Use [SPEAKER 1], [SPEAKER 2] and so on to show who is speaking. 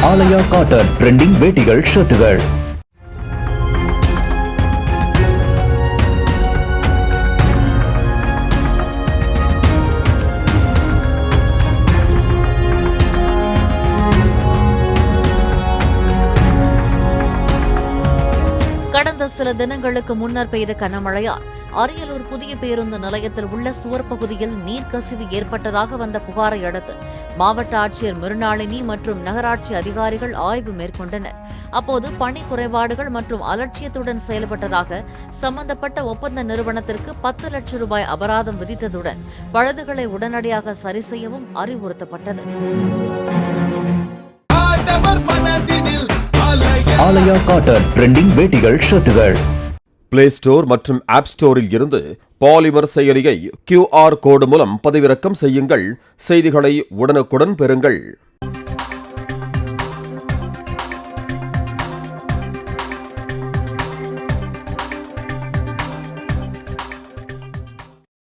[SPEAKER 1] ஆலயா cotton trending வேட்டிகள் ஷர்ட்டுகள்.
[SPEAKER 2] கடந்த சில தினங்களுக்கு முன்னர் பெய்த கனமழையால் அரியலூர் புதிய பேருந்து நிலையத்தில் உள்ள சுவர் பகுதியில் நீர்க்கசிவு ஏற்பட்டதாக வந்த புகாரை அடுத்து மாவட்ட ஆட்சியர் மிருணாளினி மற்றும் நகராட்சி அதிகாரிகள் ஆய்வு மேற்கொண்டனர். அப்போது பணி குறைபாடுகள் மற்றும் அலட்சியத்துடன் செயல்பட்டதாக சம்பந்தப்பட்ட ஒப்பந்த நிறுவனத்திற்கு 10 லட்சம் ரூபாய் அபராதம் விதித்ததுடன் பழுதுகளை உடனடியாக சரி செய்யவும் அறிவுறுத்தப்பட்டது.
[SPEAKER 1] ஆலயா காட்டன் ட்ரெண்டிங் வேட்டிகள் ஷர்ட்டுகள்.
[SPEAKER 3] பிளே ஸ்டோர் மற்றும் ஆப் ஸ்டோரில் இருந்து பாலிமர் செயலியை QR கோடு மூலம் பதிவிறக்கம் செய்யுங்கள். செய்திகளை உடனுக்குடன் பெறுங்கள்.